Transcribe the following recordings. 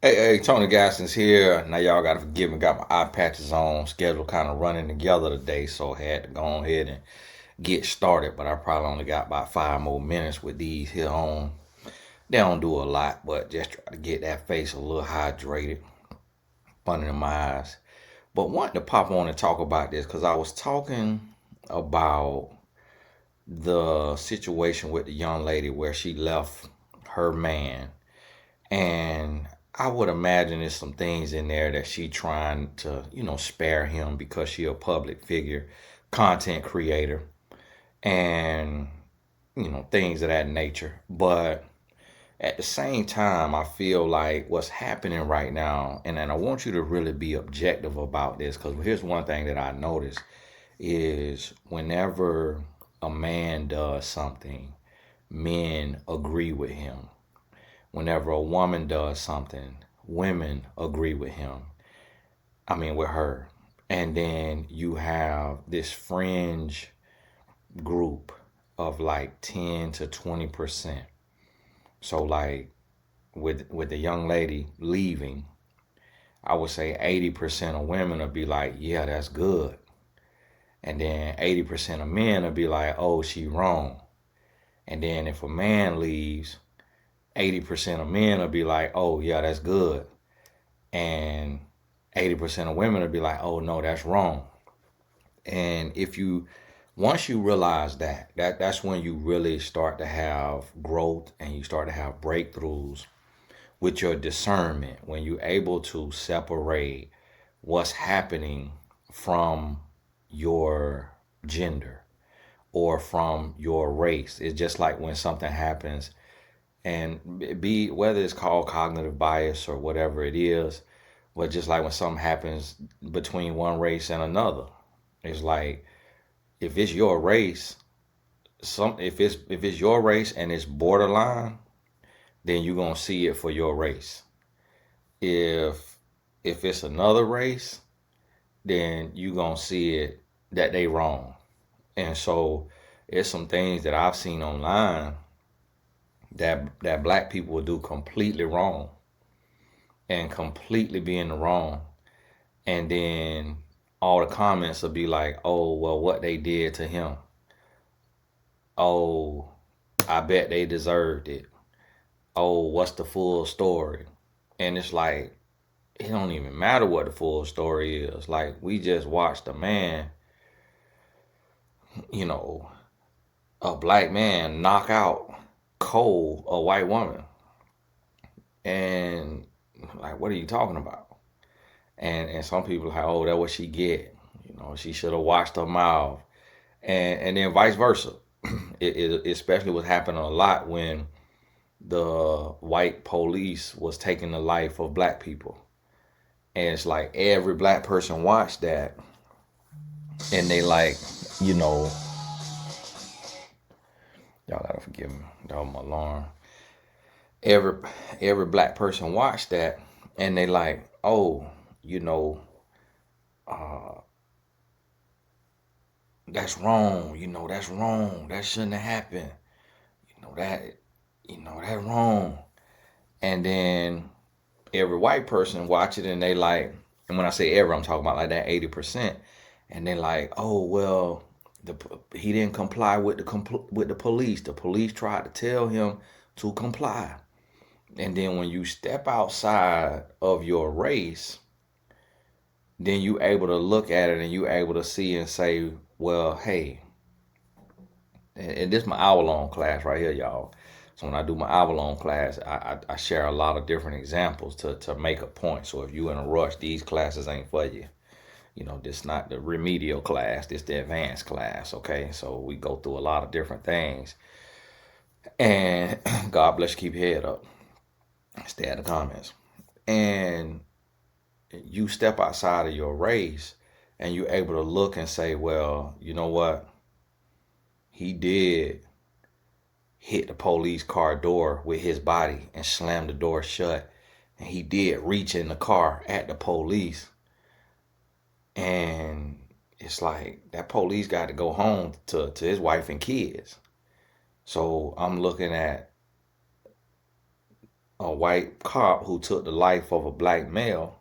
Hey, Tony Gasson's here. Now y'all gotta forgive me. Got my eye patches on. Schedule kind of running together today, so I had to go on ahead and get started. But I probably only got about 5 more minutes with these here on. They don't do a lot, but just try to get that face a little hydrated, under in my eyes. But wanted to pop on and talk about this because I was talking about the situation with the young lady where she left her man. And I would imagine there's some things in there that she trying to, spare him because she a public figure, content creator, and things of that nature. But at the same time, I feel like what's happening right now, and I want you to really be objective about this, because here's one thing that I notice is whenever a man does something, men agree with him. Whenever a woman does something, women agree with him. I mean, with her. And then you have this fringe group of like 10 to 20%. So like with the young lady leaving, I would say 80% of women will be like, yeah, that's good. And then 80% of men will be like, oh, she wrong. And then if a man leaves, 80% of men will be like, oh, yeah, that's good. And 80% of women will be like, oh, no, that's wrong. And once you realize that's when you really start to have growth and you start to have breakthroughs with your discernment, when you're able to separate what's happening from your gender or from your race. It's just like when something happens and be whether it's called cognitive bias or whatever it is, but just like when something happens between one race and another, it's like if it's your race, if it's your race and it's borderline, then you're gonna see it for your race. If it's another race, then you gonna see it that they wrong. And so it's some things that I've seen online that black people will do completely wrong and completely be in the wrong. And then all the comments will be like, oh, well, what they did to him. Oh, I bet they deserved it. Oh, what's the full story? And it's like, it don't even matter what the full story is. Like, we just watched a man, you know, a black man knock out cold a white woman. And like, what are you talking about? And some people are like, oh, that's what she get. She should have watched her mouth. And then vice versa. It especially was happening a lot when the white police was taking the life of black people. And it's like every black person watched that and they like, you know, y'all gotta forgive me. That was my alarm. Every every black person watched that and they like, oh, you know, uh, that's wrong. That's wrong. That shouldn't have happened. You know that, that's wrong. And then every white person watch it and they like, and when I say every, I'm talking about like that 80%, and they like, oh well, he didn't comply with the police. The police tried to tell him to comply. And then when you step outside of your race, then you able to look at it and you able to see and say, well, hey, and this is my hour long class right here, y'all. So when I do my hour long class, I share a lot of different examples to make a point. So if you in a rush, these classes ain't for you. This not the remedial class, this the advanced class, okay? So we go through a lot of different things. And God bless you, keep your head up. Stay in the comments. And you step outside of your race and you're able to look and say, well, you know what? He did hit the police car door with his body and slammed the door shut. And he did reach in the car at the police. And it's like that police got to go home to his wife and kids. So I'm looking at a white cop who took the life of a black male,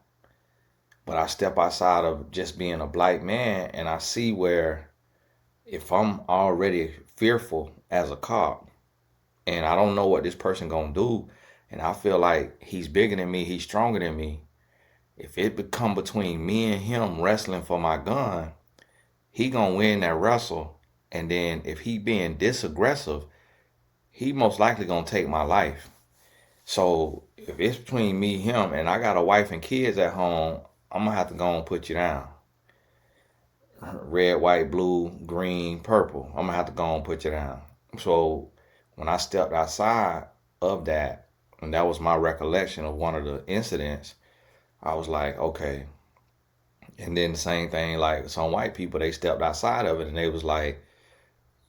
but I step outside of just being a black man and I see where if I'm already fearful as a cop and I don't know what this person gonna do, and I feel like he's bigger than me, he's stronger than me, if it become between me and him wrestling for my gun, he gonna win that wrestle. And then if he being disaggressive, he most likely gonna take my life. So if it's between me, him, and I got a wife and kids at home, I'm gonna have to go and put you down. Red, white, blue, green, purple. I'm gonna have to go and put you down. So when I stepped outside of that, and that was my recollection of one of the incidents, I was like, okay. And then the same thing, like some white people, they stepped outside of it and they was like,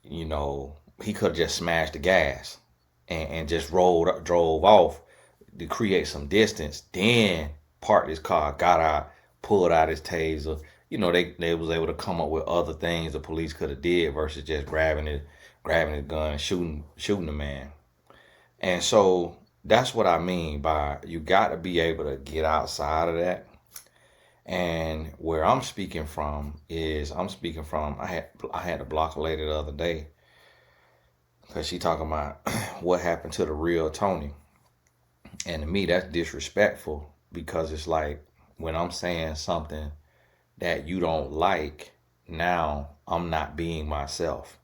you know, he could have just smashed the gas and just drove off to create some distance. Then parked his car, got out, pulled out his taser. You know, they was able to come up with other things the police could have did versus just grabbing his gun, and shooting the man. And so that's what I mean by you got to be able to get outside of that. And where I'm speaking from is I had to block a lady the other day because she talking about what happened to the real Tony. And to me, that's disrespectful because it's like when I'm saying something that you don't like, now I'm not being myself.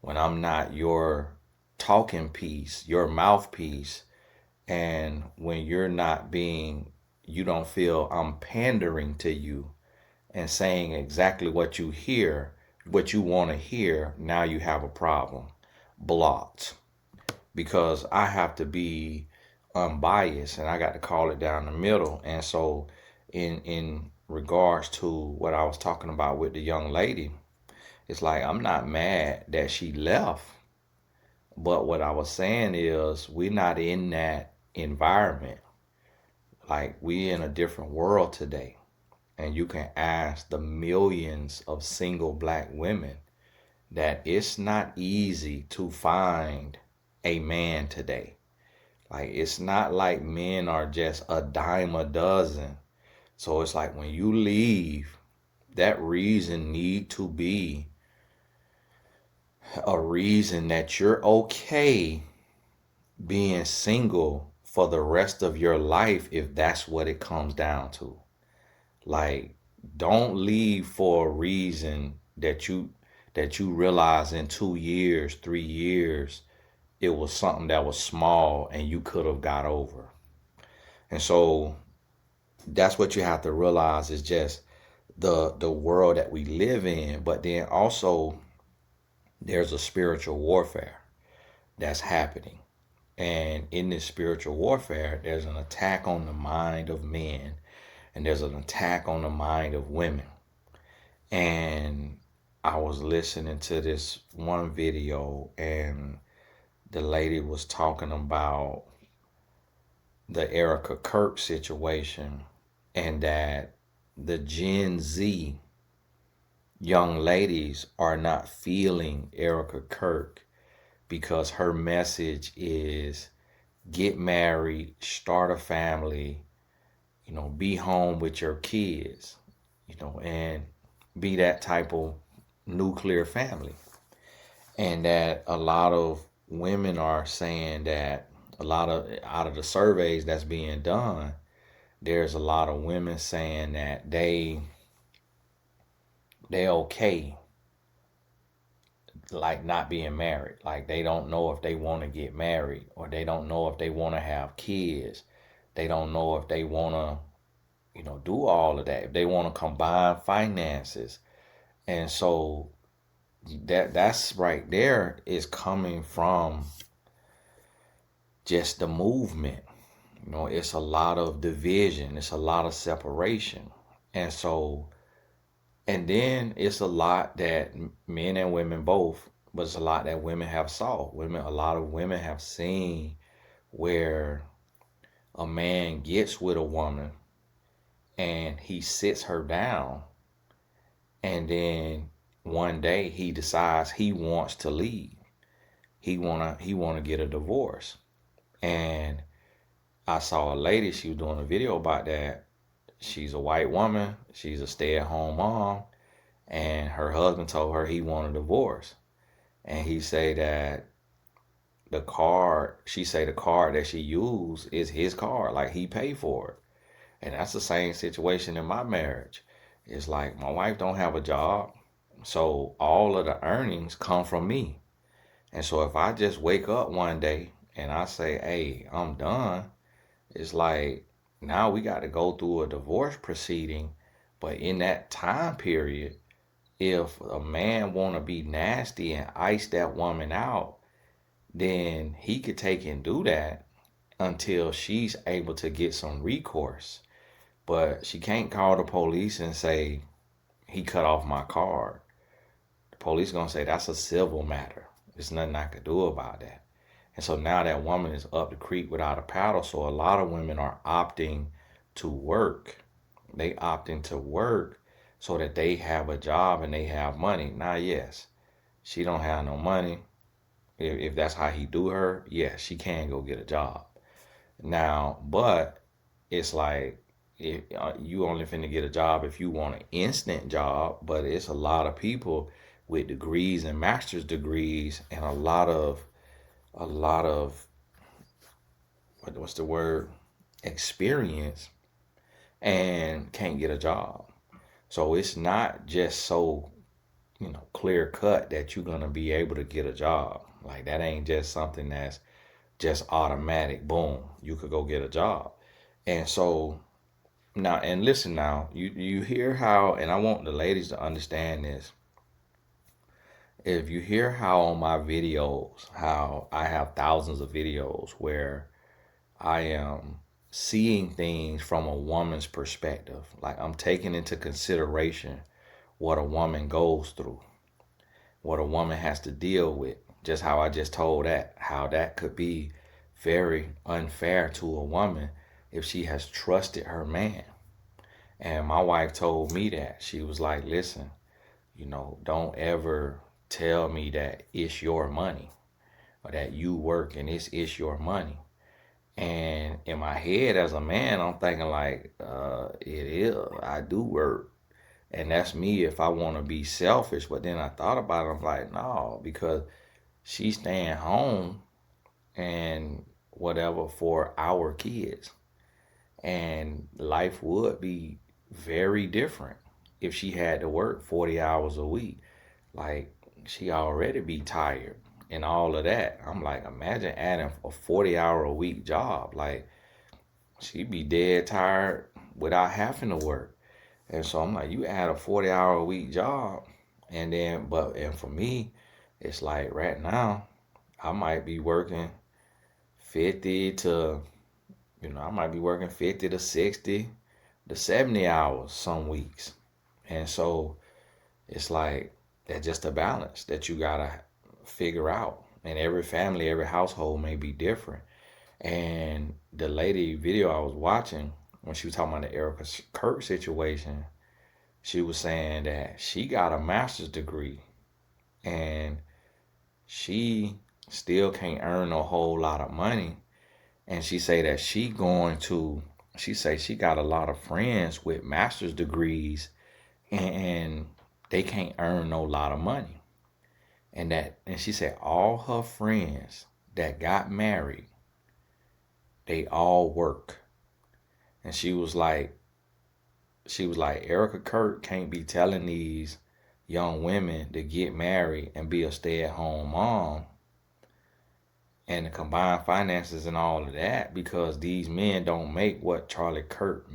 When I'm not your talking piece, your mouthpiece, and when you don't feel I'm pandering to you and saying exactly what you hear, what you want to hear, now you have a problem. Blocked. Because I have to be unbiased and I got to call it down the middle. And so in regards to what I was talking about with the young lady, it's like I'm not mad that she left. But what I was saying is we're not in that environment. Like we in a different world today. And you can ask the millions of single black women that it's not easy to find a man today. Like it's not like men are just a dime a dozen. So it's like when you leave, that reason need to be a reason that you're okay being single for the rest of your life if that's what it comes down to. Like don't leave for a reason that you realize in 2 years, 3 years, it was something that was small and you could have got over. And so that's what you have to realize is just the world that we live in. But then also there's a spiritual warfare that's happening. And in this spiritual warfare, there's an attack on the mind of men and there's an attack on the mind of women. And I was listening to this one video and the lady was talking about the Erica Kirk situation and that the Gen Z young ladies are not feeling Erica Kirk because her message is get married, start a family, be home with your kids, and be that type of nuclear family. And that a lot of women are saying that out of the surveys that's being done, there's a lot of women saying that they okay like not being married. Like they don't know if they want to get married or they don't know if they want to have kids. They don't know if they want to, do all of that. If they want to combine finances. And so that's right there is coming from just the movement. It's a lot of division. It's a lot of separation. And so, and then it's a lot that men and women both, but it's a lot that women have saw. A lot of women have seen where a man gets with a woman and he sits her down and then one day he decides he wants to leave. He wanna get a divorce. And I saw a lady, she was doing a video about that. She's a white woman, she's a stay-at-home mom, and her husband told her he wanted a divorce. And he say that she say the car that she used is his car, like he paid for it. And that's the same situation in my marriage. It's like my wife don't have a job, so all of the earnings come from me. And so if I just wake up one day and I say, hey, I'm done, it's like now we got to go through a divorce proceeding. But in that time period, if a man want to be nasty and ice that woman out, then he could take and do that until she's able to get some recourse. But she can't call the police and say he cut off my card. The police gonna say that's a civil matter. There's nothing I could do about that. And so now that woman is up the creek without a paddle. So a lot of women are opting to work. They opting to work so that they have a job and they have money. Now, yes, she don't have no money. If that's how he do her, yes, she can go get a job. Now, but it's like if you only finna get a job if you want an instant job, but it's a lot of people with degrees and master's degrees and a lot of what's the word, experience, and can't get a job. So it's not just so clear cut that you're gonna be able to get a job. Like that ain't just something that's just automatic. Boom, you could go get a job. And so now, and listen now, you hear how, and I want the ladies to understand this. If you hear how on my videos, how I have thousands of videos where I am seeing things from a woman's perspective, like I'm taking into consideration what a woman goes through, what a woman has to deal with, just how I just told that, how that could be very unfair to a woman if she has trusted her man. And my wife told me that. She was like, listen, don't ever tell me that it's your money or that you work and it's your money. And in my head as a man, I'm thinking like, it is. I do work. And that's me if I want to be selfish. But then I thought about it. I'm like, no, because she's staying home and whatever for our kids. And life would be very different if she had to work 40 hours a week. Like, she already be tired and all of that. I'm like, imagine adding a 40-hour a week job. Like, she'd be dead tired without having to work. And so I'm like, you add a 40-hour a week job, and for me, it's like right now, I might be working 50 to, I might be working 50 to 60 to 70 hours some weeks. And so it's like that's just a balance that you gotta figure out. And every family, every household may be different. And the lady video I was watching, when she was talking about the Erica Kirk situation, she was saying that she got a master's degree and she still can't earn a whole lot of money. And she say that she say she got a lot of friends with master's degrees and they can't earn no lot of money. And she said all her friends that got married, they all work. And she was like, Erica Kirk can't be telling these young women to get married and be a stay-at-home mom and to combine finances and all of that because these men don't make what Charlie Kirk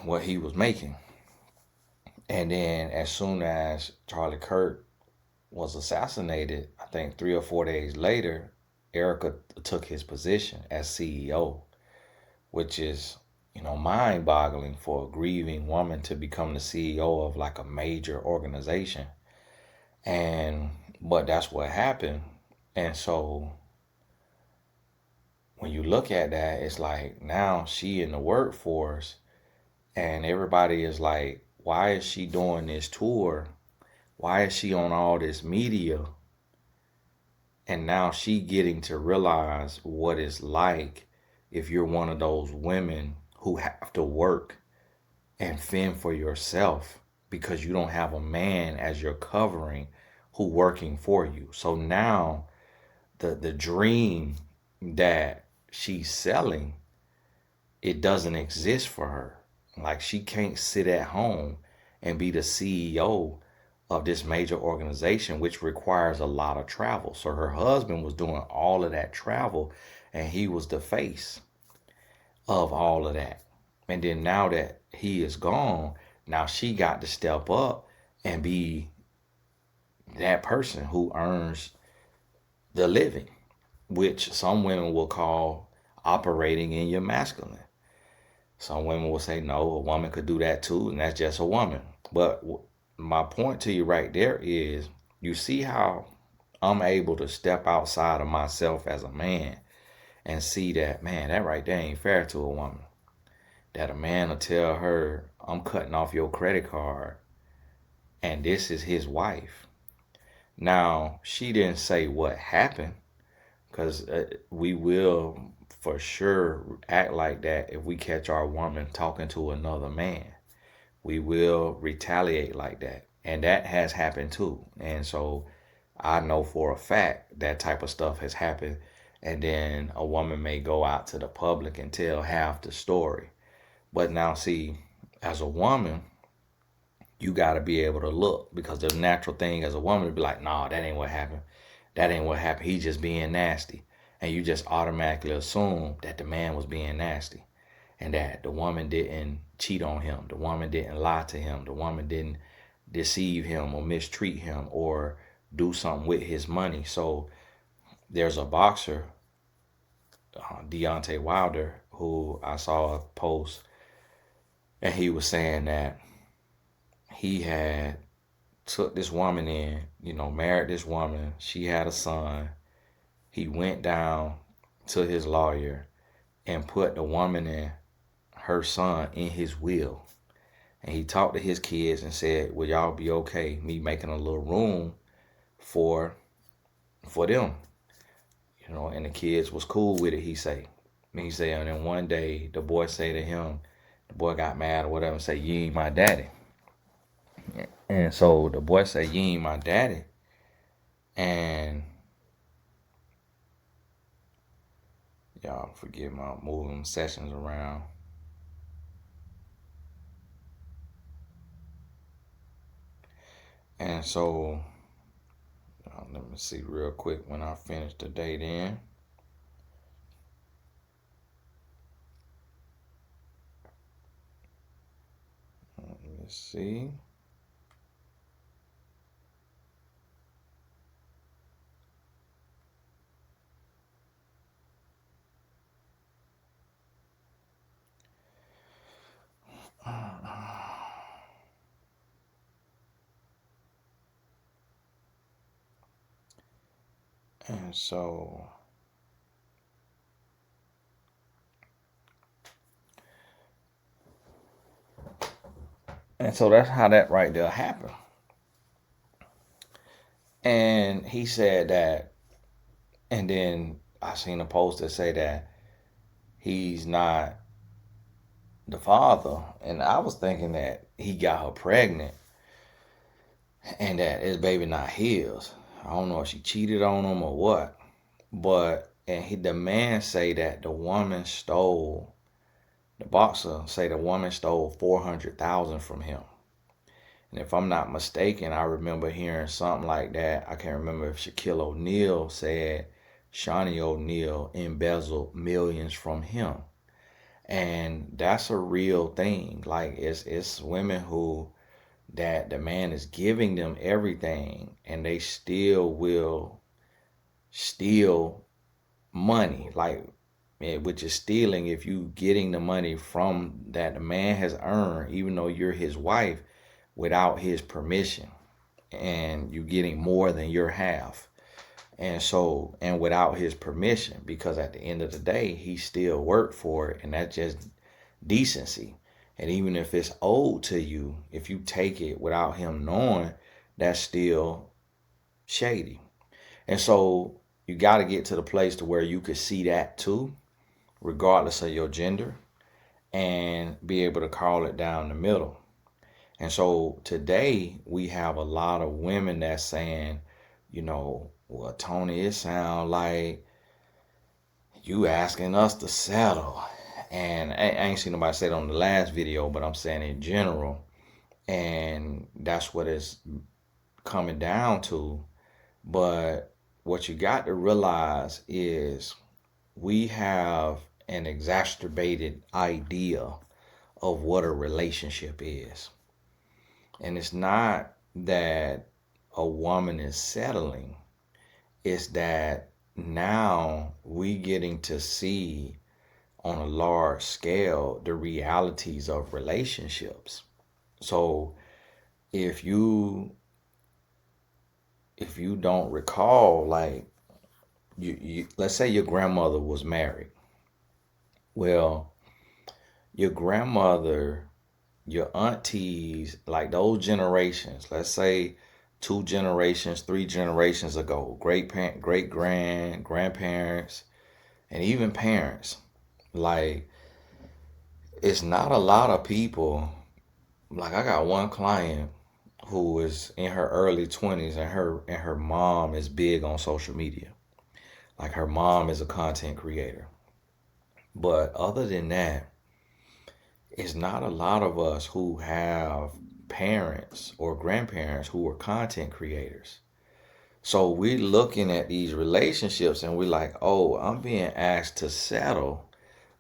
what he was making. And then as soon as Charlie Kirk was assassinated, I think 3 or 4 days later, Erica took his position as CEO, which is, mind-boggling for a grieving woman to become the CEO of like a major organization. But that's what happened. And so when you look at that, it's like now she in the workforce and everybody is like, why is she doing this tour? Why is she on all this media? And now she getting to realize what it's like if you're one of those women who have to work and fend for yourself because you don't have a man as your covering who working for you. So now the dream that she's selling, it doesn't exist for her. Like she can't sit at home and be the CEO of this major organization, which requires a lot of travel. So her husband was doing all of that travel and he was the face of all of that. And then now that he is gone, now she got to step up and be that person who earns the living, which some women will call operating in your masculine. Some women will say, no, a woman could do that too, and that's just a woman. But my point to you right there is you see how I'm able to step outside of myself as a man and see that, man, that right there ain't fair to a woman. That a man will tell her, I'm cutting off your credit card, and this is his wife. Now, she didn't say what happened, because we will for sure act like that if we catch our woman talking to another man. We will retaliate like that. And that has happened too. And so I know for a fact that type of stuff has happened. And then a woman may go out to the public and tell half the story. But now, see, as a woman, you got to be able to look, because the natural thing as a woman to be like, nah, that ain't what happened. That ain't what happened. He's just being nasty. And you just automatically assume that the man was being nasty and that the woman didn't cheat on him. The woman didn't lie to him. The woman didn't deceive him or mistreat him or do something with his money. So there's a boxer, Deontay Wilder, who I saw a post, and he was saying that he had took this woman in, married this woman. She had a son. He went down to his lawyer and put the woman and her son in his will. And he talked to his kids and said, will y'all be okay me making a little room for them? And the kids was cool with it, he say. And he said, and then one day the boy say to him, the boy got mad or whatever and say, you ain't my daddy. And so the boy said, you ain't my daddy. And y'all forgive my moving sessions around. And so, let me see real quick when I finish the day then. Let me see. And so that's how that right there happened. And he said that, and then I seen a post that say that he's not the father. And I was thinking that he got her pregnant and that his baby not his. I don't know if she cheated on him or what. But, and the man say that the boxer say the woman stole $400,000 from him. And if I'm not mistaken, I remember hearing something like that. I can't remember if Shaquille O'Neal said Shawnee O'Neal embezzled millions from him. And that's a real thing. Like it's women who that the man is giving them everything and they still will steal money, like, which is stealing if you getting the money from that the man has earned, even though you're his wife, without his permission, and you getting more than your half. And so, and without his permission, because at the end of the day, he still worked for it, and that's just decency. And even if it's owed to you, if you take it without him knowing, that's still shady. And so you got to get to the place to where you could see that too, regardless of your gender, and be able to call it down the middle. And so today we have a lot of women that's saying, well, Tony, it sounds like you asking us to settle. And I ain't seen nobody say it on the last video, but I'm saying in general. And that's what it's coming down to. But what you got to realize is we have an exacerbated idea of what a relationship is. And it's not that a woman is settling, it's that now we getting to see on a large scale the realities of relationships. So if you don't recall, like you let's say your grandmother was married. Well, your grandmother, your aunties, like those generations, let's say 2 generations, 3 generations ago, grandparents, and even parents, like it's not a lot of people. Like I got one client who is in her early 20s, and her mom is big on social media. Like her mom is a content creator. But other than that, it's not a lot of us who have parents or grandparents who are content creators. So we're looking at these relationships and we're like, oh, I'm being asked to settle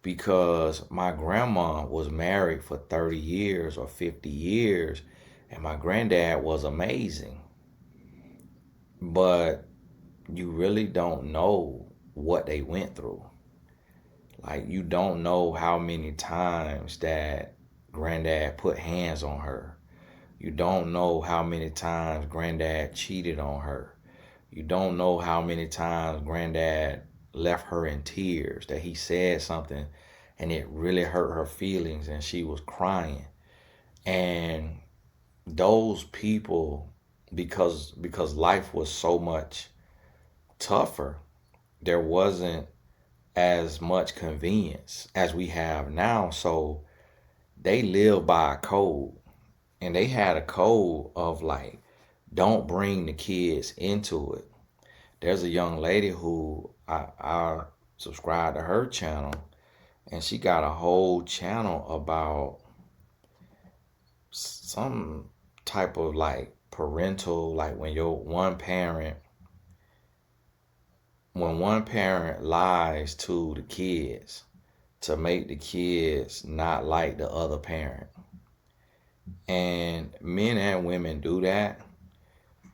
because my grandma was married for 30 years or 50 years and my granddad was amazing. But you really don't know what they went through. Like you don't know how many times that granddad put hands on her. You don't know how many times granddad cheated on her. You don't know how many times granddad left her in tears, that he said something and it really hurt her feelings and she was crying. And those people, because life was so much tougher, there wasn't as much convenience as we have now. So they live by a code. And they had a code of like, don't bring the kids into it. There's a young lady who I subscribe to her channel, and she got a whole channel about some type of like parental, like when one parent lies to the kids to make the kids not like the other parent. And men and women do that.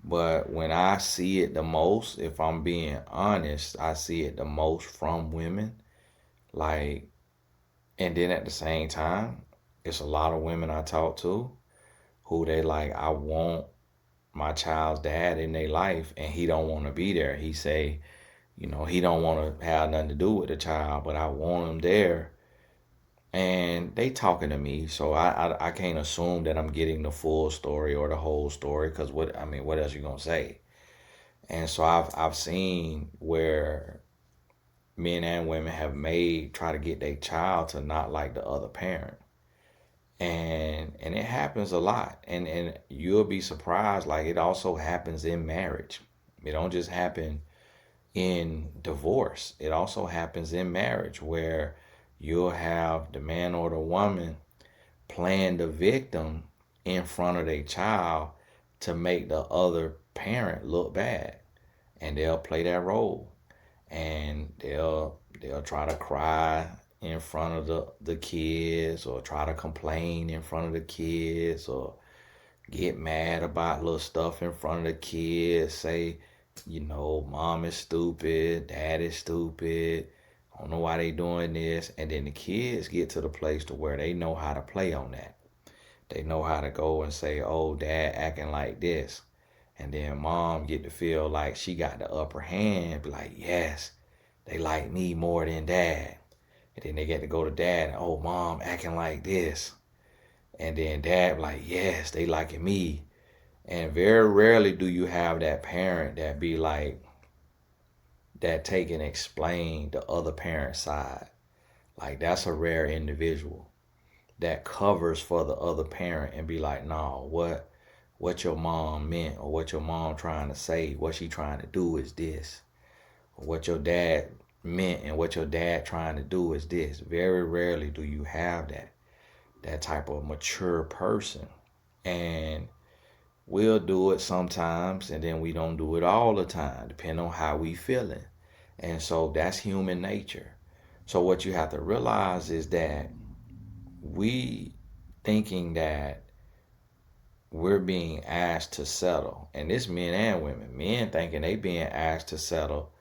But when I see it the most, if I'm being honest, I see it the most from women. Like, and then at the same time, it's a lot of women I talk to who they like, I want my child's dad in their life and he don't want to be there. He say, he don't want to have nothing to do with the child, but I want him there. And they talking to me, so I can't assume that I'm getting the full story or the whole story, because what else you gonna say? And so I've seen where men and women have try to get their child to not like the other parent, and it happens a lot, and you'll be surprised. Like it also happens in marriage. It don't just happen in divorce. It also happens in marriage where you'll have the man or the woman playing the victim in front of their child to make the other parent look bad. And they'll play that role. And they'll try to cry in front of the kids, or try to complain in front of the kids, or get mad about little stuff in front of the kids, say, mom is stupid, dad is stupid, I don't know why they doing this. And then the kids get to the place to where they know how to play on that. They know how to go and say, oh, dad acting like this. And then mom get to feel like she got the upper hand, be like, yes, they like me more than dad. And then they get to go to dad and, oh, mom acting like this. And then dad like, yes, they liking me. And very rarely do you have that parent that be like, that take and explain the other parent's side. Like, that's a rare individual that covers for the other parent and be like, no, what your mom meant, or what your mom trying to say, what she trying to do is this. Or what your dad meant and what your dad trying to do is this. Very rarely do you have that type of mature person. And we'll do it sometimes, and then we don't do it all the time, depending on how we feeling. And so that's human nature. So what you have to realize is that we thinking that we're being asked to settle, and it's men and women. Men thinking they being asked to settle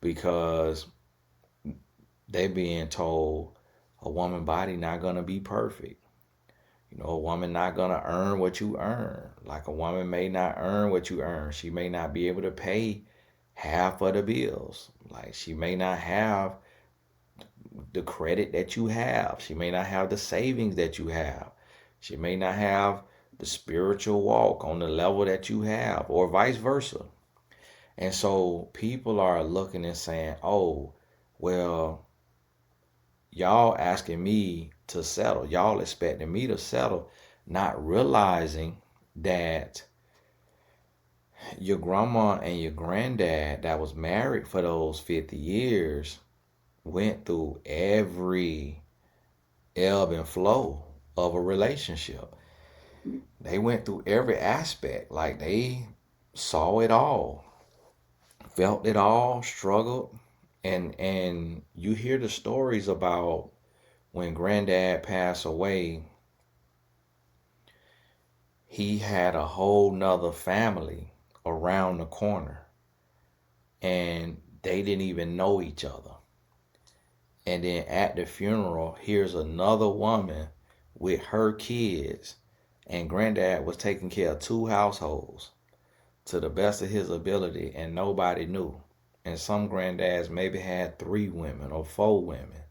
because they being told a woman body not gonna be perfect. You know, a woman not gonna earn what you earn. Like, a woman may not earn what you earn. She may not be able to pay half of the bills. Like, she may not have the credit that you have. She may not have the savings that you have. She may not have the spiritual walk on the level that you have, or vice versa. And so people are looking and saying, oh, well, y'all asking me to settle. Y'all expecting me to settle, not realizing that your grandma and your granddad that was married for those 50 years went through every ebb and flow of a relationship. They went through every aspect. Like, they saw it all, felt it all, struggled. And you hear the stories about when granddad passed away, he had a whole nother family around the corner, and they didn't even know each other. And then at the funeral, here's another woman with her kids, and granddad was taking care of two households to the best of his ability, and nobody knew. And some granddads maybe had 3 women or 4 women.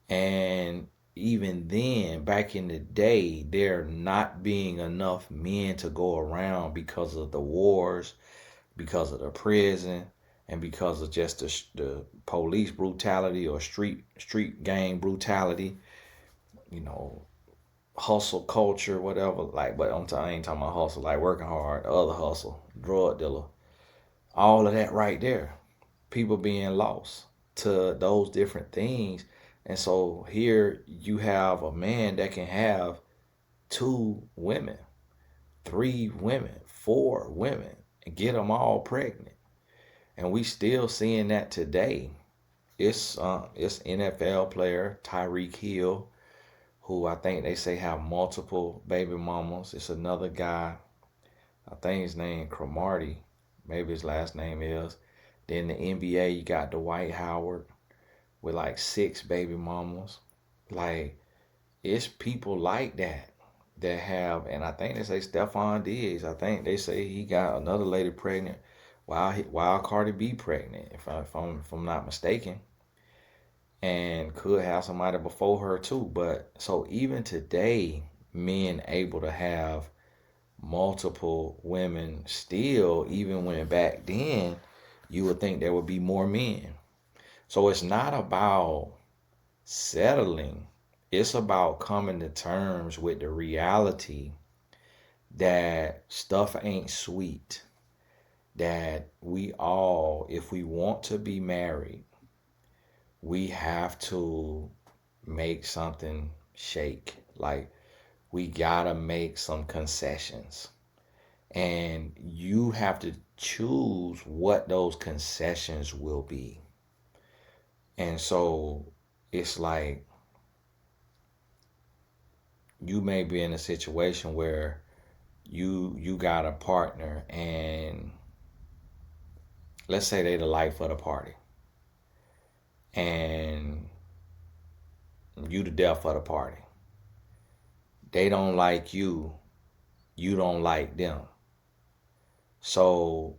And even then, back in the day, there not being enough men to go around because of the wars, because of the prison, and because of just the police brutality or street gang brutality, you know, hustle culture, whatever. Like, but I ain't talking about hustle, like working hard, the other hustle, drug dealer, all of that right there. People being lost to those different things. And so here you have a man that can have 2 women, 3 women, 4 women, and get them all pregnant. And we still seeing that today. It's NFL player Tyreek Hill, who I think they say have multiple baby mamas. It's another guy, I think his name Cromartie, maybe his last name is. Then the NBA, you got Dwight Howard with like 6 baby mamas. Like, it's people like that have, and I think they say Stephon Diggs, I think they say he got another lady pregnant while Cardi B pregnant, if I'm not mistaken, and could have somebody before her too. But so even today, men able to have multiple women still, even when back then you would think there would be more men. So it's not about settling. It's about coming to terms with the reality that stuff ain't sweet. That we all, if we want to be married, we have to make something shake. Like, we gotta make some concessions. And you have to choose what those concessions will be. And so it's like, you may be in a situation where you got a partner, and let's say they the life of the party, and you the death of the party. They don't like you, you don't like them. So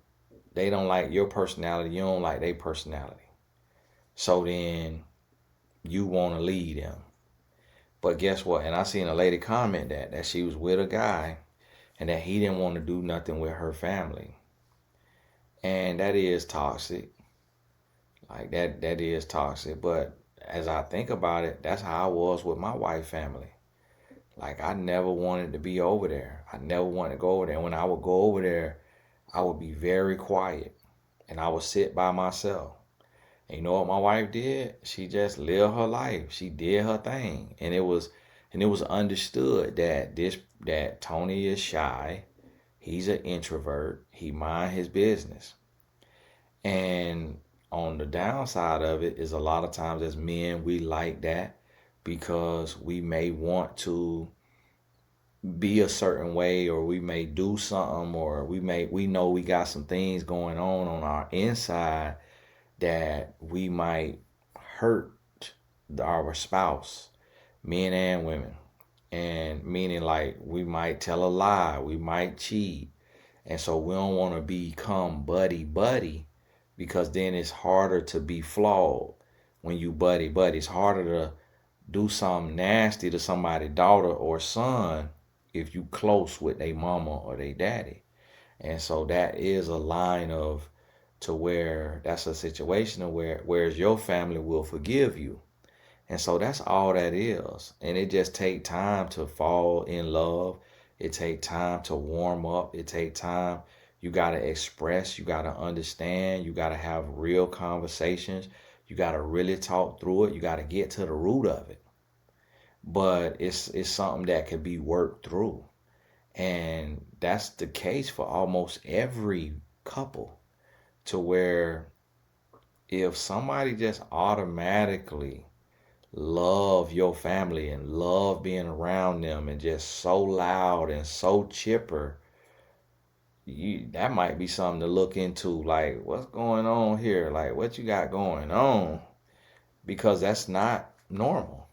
they don't like your personality, you don't like their personality. So then you want to leave them. But guess what? And I seen a lady comment that she was with a guy and that he didn't want to do nothing with her family. And that is toxic. Like that is toxic. But as I think about it, that's how I was with my wife family. Like I never wanted to be over there. I never wanted to go over there. When I would go over there, I would be very quiet and I would sit by myself. And you know what my wife did? She just lived her life. She did her thing. And it was understood that Tony is shy. He's an introvert. He mind his business. And on the downside of it is a lot of times as men we like that because we may want to be a certain way, or we may do something, or we know we got some things going on our inside that we might hurt our spouse, men and women. And meaning like we might tell a lie, we might cheat. And so we don't want to become buddy buddy because then it's harder to be flawed when you buddy buddy. It's harder to do something nasty to somebody's daughter or son if you close with their mama or their daddy. And so that is a line of to where that's a situation of whereas your family will forgive you. And so that's all that is. And it just take time to fall in love. It take time to warm up. It take time. You got to express. You got to understand. You got to have real conversations. You got to really talk through it. You got to get to the root of it. But it's something that could be worked through. And that's the case for almost every couple, to where if somebody just automatically love your family and love being around them and just so loud and so chipper, that might be something to look into. Like, what's going on here? Like, what you got going on? Because that's not normal.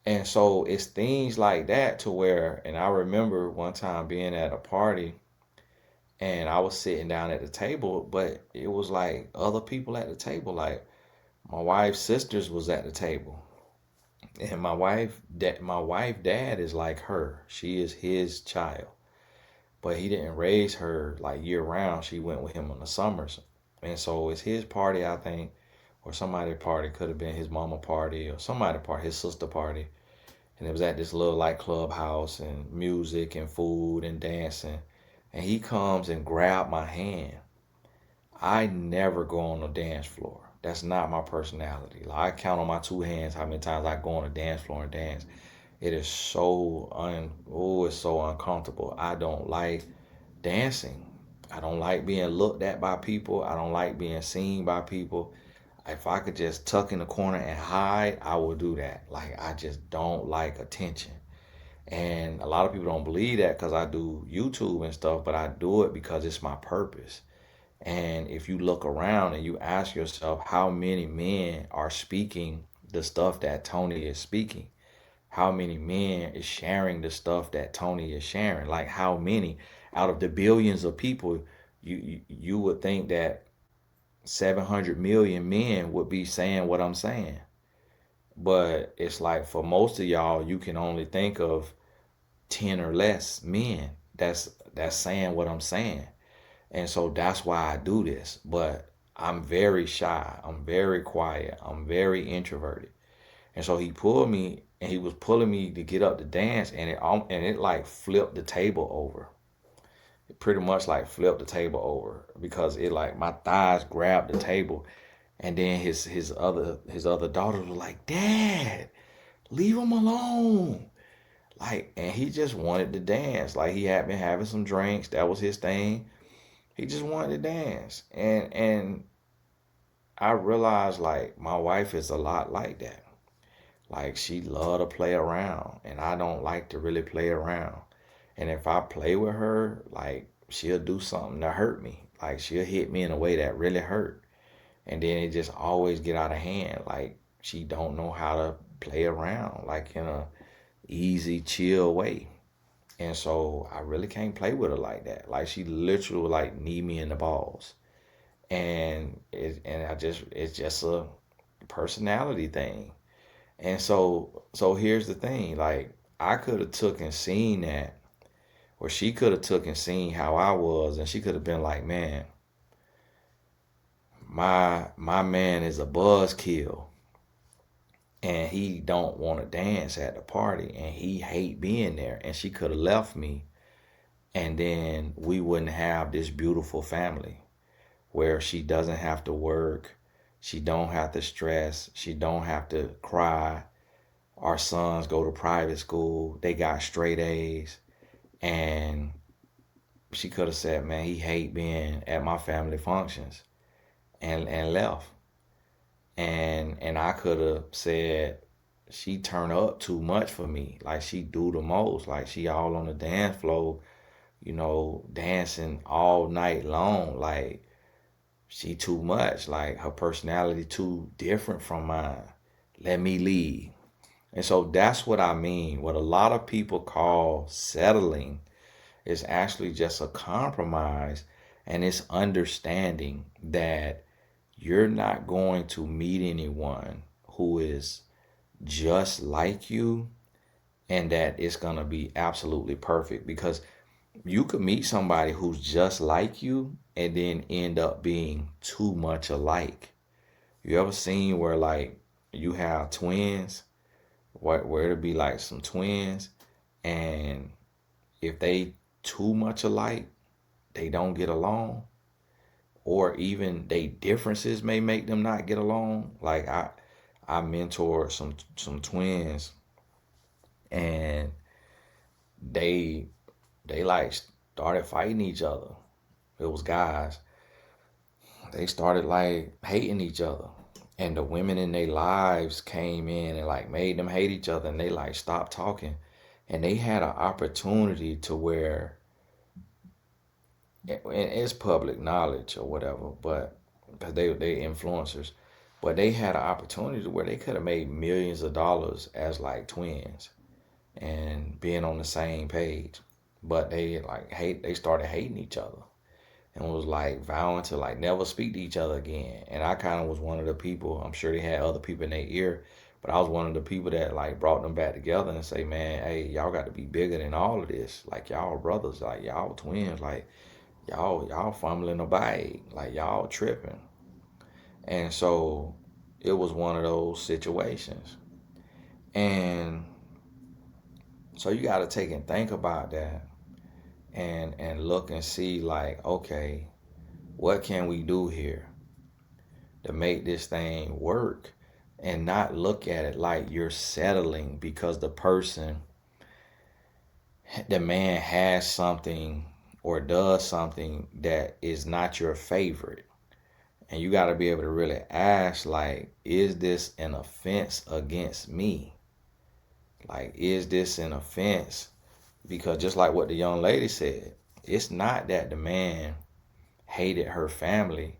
And so it's things like that to where, and I remember one time being at a party and I was sitting down at the table, but it was like other people at the table. Like my wife's sisters was at the table. And my wife dad is like her. She is his child. But he didn't raise her like year round. She went with him in the summers. And so it's his party, I think, or somebody's party. Could have been his mama party or somebody's party, his sister party. And it was at this little like clubhouse and music and food and dancing. And he comes and grabbed my hand. I never go on the dance floor. That's not my personality. Like I count on my two hands how many times I go on the dance floor and dance. It is it's so uncomfortable. I don't like dancing. I don't like being looked at by people. I don't like being seen by people. If I could just tuck in the corner and hide, I would do that. Like I just don't like attention. And a lot of people don't believe that because I do YouTube and stuff, but I do it because it's my purpose. And if you look around and you ask yourself how many men are speaking the stuff that Tony is speaking, how many men is sharing the stuff that Tony is sharing, like how many out of the billions of people, you would think that 700 million men would be saying what I'm saying. But it's like for most of y'all, you can only think of 10 or less men that's saying what I'm saying. And so that's why I do this. But I'm very shy. I'm very quiet. I'm very introverted. And so he pulled me and he was pulling me to get up to dance, and it like flipped the table over. It pretty much like flipped the table over because it like my thighs grabbed the table, and then his other daughters were like, "Dad, leave him alone." Like, and he just wanted to dance. Like he had been having some drinks. That was his thing. He just wanted to dance. And I realized like my wife is a lot like that. Like she love to play around, and I don't like to really play around. And if I play with her, like she'll do something to hurt me. Like she'll hit me in a way that really hurt. And then it just always get out of hand. Like she don't know how to play around like in a easy, chill way. And so I really can't play with her like that. Like she literally would like knee me in the balls. It's just a personality thing. And so here's the thing, like I could have took and seen that, or she could have took and seen how I was, and she could have been like, man, my man is a buzzkill, and he don't want to dance at the party, and he hate being there, and she could have left me, and then we wouldn't have this beautiful family where she doesn't have to work, she don't have to stress, she don't have to cry. Our sons go to private school, they got straight A's, and she could have said, man, he hate being at my family functions, and left. And I could have said, she turn up too much for me. Like, she do the most. Like, she all on the dance floor, dancing all night long. Like, she too much. Like, her personality too different from mine. Let me leave. And so that's what I mean. What a lot of people call settling is actually just a compromise, and it's understanding that you're not going to meet anyone who is just like you and that it's going to be absolutely perfect, because you could meet somebody who's just like you and then end up being too much alike. You ever seen where, like, you have twins, where it'll be like some twins, and if they too much alike, they don't get along, or even they differences may make them not get along. Like, I mentored some twins, and they like started fighting each other. It was guys. They started like hating each other, and the women in their lives came in and like made them hate each other, and they like stopped talking, and they had an opportunity to where it's public knowledge or whatever, but because they influencers, but they had an opportunity where they could have made millions of dollars as like twins and being on the same page, but they started hating each other and was like vowing to like never speak to each other again. And I kind of was one of the people. I'm sure they had other people in their ear, but I was one of the people that like brought them back together and say, man, hey, y'all got to be bigger than all of this. Like, y'all brothers, like y'all twins, like y'all fumbling the bag, like y'all tripping. And so it was one of those situations. And so you got to take and think about that, and look and see, like, okay, what can we do here to make this thing work, and not look at it like you're settling because the man has something or does something that is not your favorite. And you got to be able to really ask, like, is this an offense against me? Like, is this an offense? Because just like what the young lady said, it's not that the man hated her family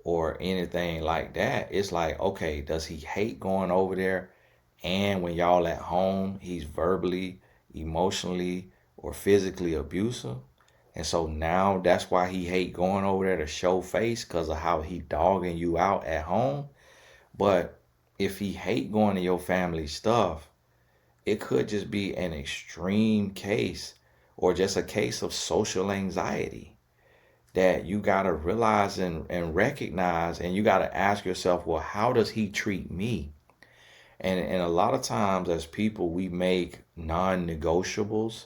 or anything like that. It's like, okay, does he hate going over there? And when y'all at home, he's verbally, emotionally, or physically abusive. And so now that's why he hate going over there to show face, because of how he dogging you out at home. But if he hate going to your family stuff, it could just be an extreme case, or just a case of social anxiety that you got to realize and recognize. And you got to ask yourself, well, how does he treat me? And a lot of times as people, we make non-negotiables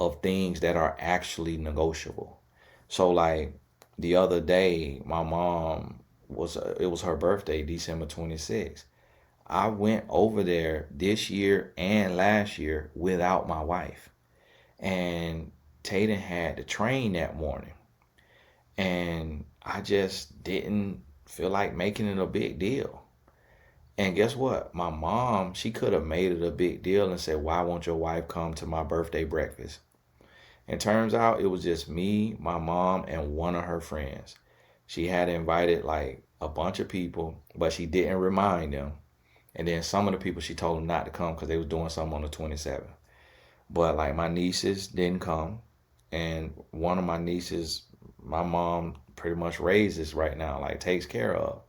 of things that are actually negotiable. So like the other day, my mom it was her birthday, December 26th. I went over there this year and last year without my wife. And Tatum had to train that morning. And I just didn't feel like making it a big deal. And guess what? My mom, she could have made it a big deal and said, why won't your wife come to my birthday breakfast? And turns out it was just me, my mom, and one of her friends. She had invited like a bunch of people, but she didn't remind them. And then some of the people, she told them not to come because they was doing something on the 27th. But like my nieces didn't come. And one of my nieces, my mom pretty much raises right now, like takes care of.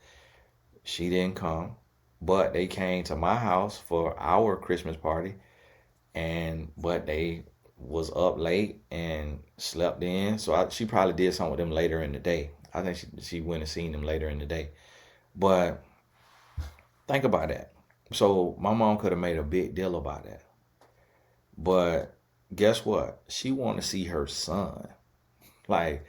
She didn't come. But they came to my house for our Christmas party. But they was up late and slept in. So she probably did something with them later in the day. I think she went and seen him later in the day. But think about that. So my mom could have made a big deal about that. But guess what? She want to see her son. Like,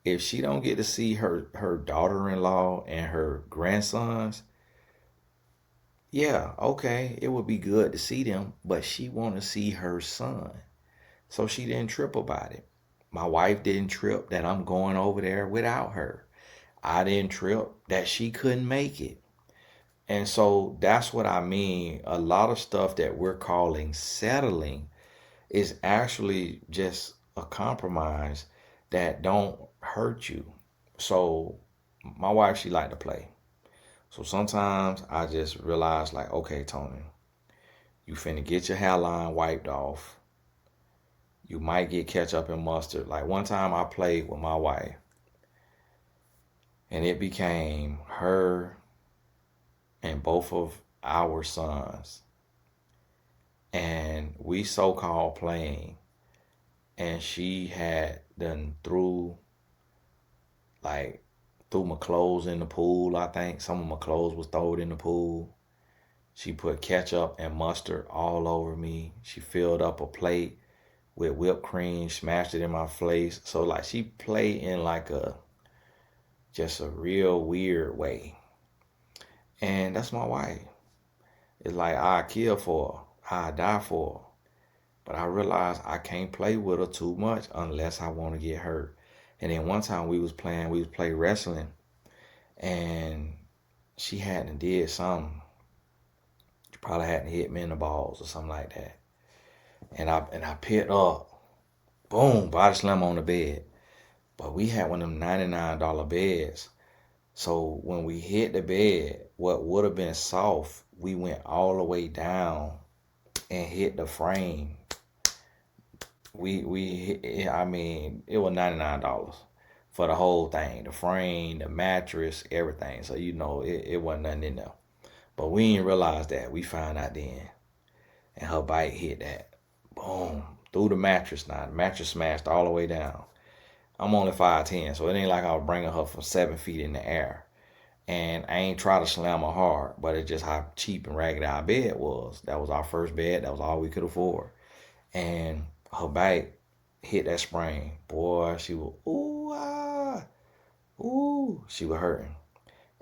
if she don't get to see her daughter-in-law and her grandsons, yeah, okay, it would be good to see them, but she want to see her son. So she didn't trip about it. My wife didn't trip that I'm going over there without her. I didn't trip that she couldn't make it. And so that's what I mean. A lot of stuff that we're calling settling is actually just a compromise that don't hurt you. So my wife, she liked to play. So sometimes I just realize like, okay, Tony, you finna get your hairline wiped off. You might get ketchup and mustard. Like one time I played with my wife and it became her and both of our sons. And we so-called playing and she had done threw my clothes in the pool. I think some of my clothes was thrown in the pool. She put ketchup and mustard all over me. She filled up a plate with whipped cream, smashed it in my face. So like she played in like just a real weird way. And that's my wife. It's like I kill for her. I die for her. But I realized I can't play with her too much unless I want to get hurt. And then one time we was playing wrestling and she hadn't did something. She probably hadn't hit me in the balls or something like that. And I picked up, boom, body slam on the bed. But we had one of them $99 beds. So when we hit the bed, what would have been soft, we went all the way down and hit the frame. I mean, it was $99 for the whole thing, the frame, the mattress, everything. So it wasn't nothing in there. But we didn't realize that. We found out then, and her bite hit that, boom, through the mattress. Now the mattress smashed all the way down. I'm only 5'10", so it ain't like I was bringing her from 7 feet in the air. And I ain't try to slam her hard, but it's just how cheap and ragged our bed was. That was our first bed. That was all we could afford. And her bite hit that spring. Boy, she was, ooh, ah, ooh, she was hurting.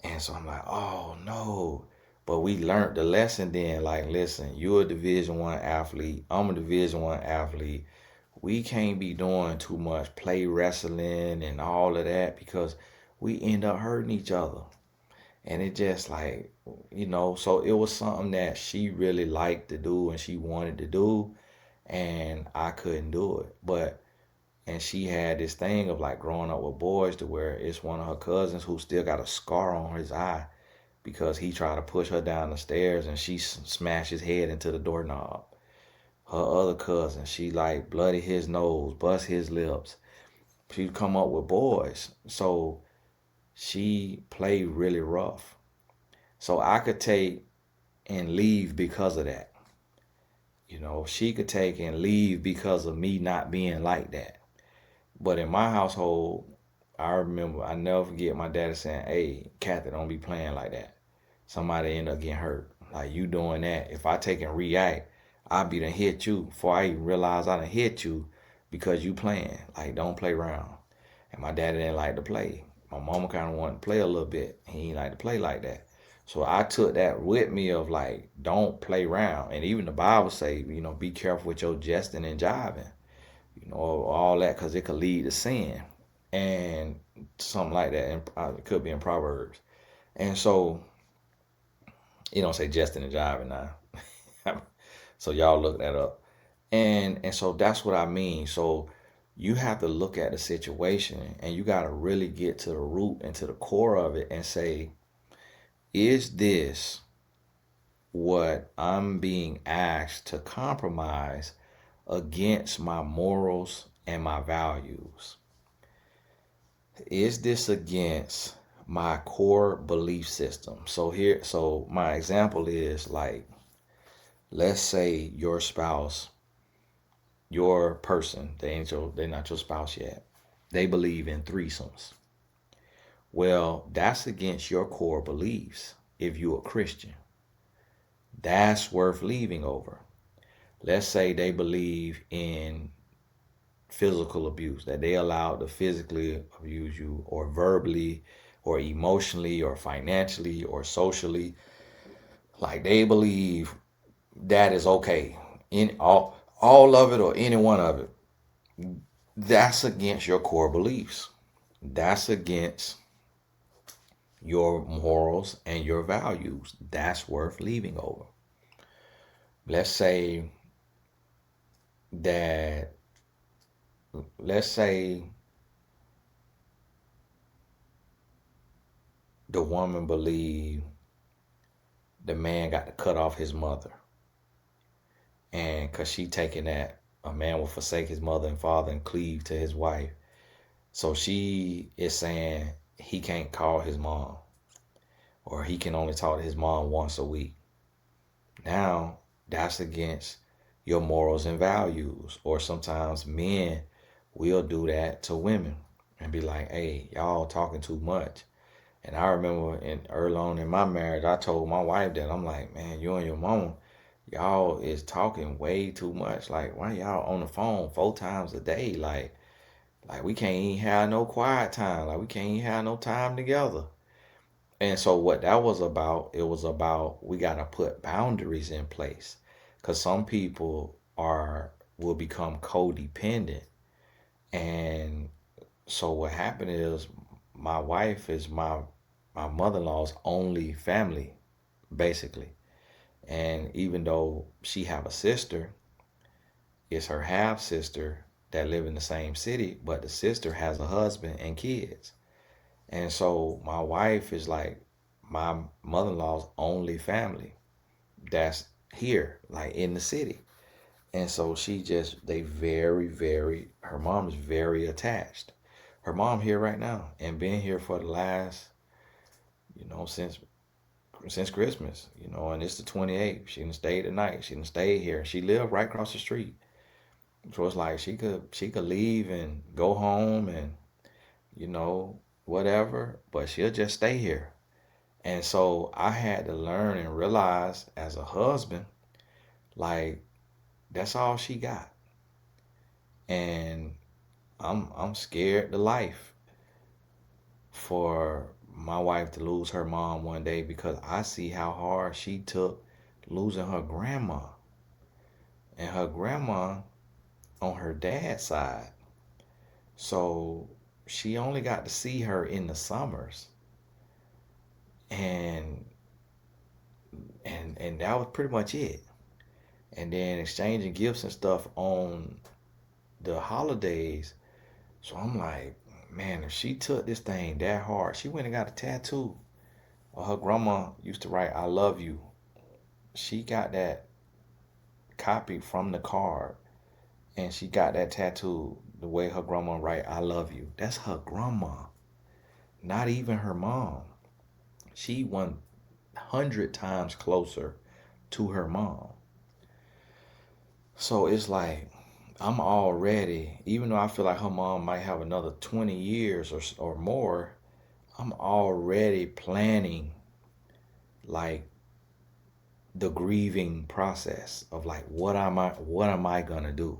And so I'm like, oh, no. But we learned the lesson then. Like, listen, you're a Division I athlete. I'm a Division I athlete. We can't be doing too much play wrestling and all of that because we end up hurting each other. And it just like, so it was something that she really liked to do and she wanted to do. And I couldn't do it. And she had this thing of like growing up with boys to where it's one of her cousins who still got a scar on his eye because he tried to push her down the stairs and she smashed his head into the doorknob. Her other cousin, she like bloodied his nose, bust his lips. She'd come up with boys. So she played really rough. So I could take and leave because of that. She could take and leave because of me not being like that. But in my household, I remember, I never forget my daddy saying, hey, Kathy, don't be playing like that. Somebody end up getting hurt. Like you doing that. If I take and react, I'll be done hit you before I even realize I done hit you because you playing. Like don't play around. And my daddy didn't like to play. My mama kind of wanted to play a little bit. He ain't like to play like that. So I took that with me of like, don't play around. And even the Bible say, be careful with your jesting and jiving. All that because it could lead to sin. And something like that. And it could be in Proverbs. And so, you don't say jesting and jiving now. So y'all look that up. And so that's what I mean. So you have to look at the situation and you got to really get to the root and to the core of it and say, is this what I'm being asked to compromise against my morals and my values? Is this against my core belief system? So my example is like, let's say your spouse, your person, they're not your spouse yet. They believe in threesomes. Well, that's against your core beliefs if you're a Christian. That's worth leaving over. Let's say they believe in physical abuse, that they allowed to physically abuse you, or verbally, or emotionally, or financially, or socially. Like they believe that is okay. In all of it or any one of it. That's against your core beliefs. That's against your morals and your values. That's worth leaving over. Let's say that let's say the woman believed the man got to cut off his mother, and because she taking that a man will forsake his mother and father and cleave to his wife, so she is saying he can't call his mom, or he can only talk to his mom once a week. Now that's against your morals and values. Or sometimes men will do that to women and be like, hey, y'all talking too much. And I remember early on in my marriage, I told my wife that. I'm like, man, you and your mama, y'all is talking way too much. Like, why y'all on the phone 4 times a day? Like we can't even have no quiet time. Like we can't even have no time together. And so what that was about, it was about we got to put boundaries in place, because some people will become codependent. And so what happened is my wife is my mother-in-law's only family, basically. And even though she have a sister, it's her half sister that live in the same city, but the sister has a husband and kids. And so my wife is like my mother-in-law's only family that's here, like in the city. And so they very, very, her mom is very attached. Her mom here right now and been here for the last, since Christmas, and it's the 28th. She done stayed the night. She done stayed here. She lived right across the street. So it's like she could leave and go home and, you know, whatever, but she'll just stay here. And so I had to learn and realize as a husband, like that's all she got. And I'm scared to life for my wife to lose her mom one day, because I see how hard she took losing her grandma. And her grandma on her dad's side. So she only got to see her in the summers. And and that was pretty much it. And then exchanging gifts and stuff on the holidays. So I'm like, man, if she took this thing that hard, she went and got a tattoo. Well, her grandma used to write, I love you. She got that copy from the card, and she got that tattoo the way her grandma write, I love you. That's her grandma, not even her mom. She 100 times closer to her mom. So it's like, I'm already, even though I feel like her mom might have another 20 years or more, I'm already planning like the grieving process of like, what am I gonna do?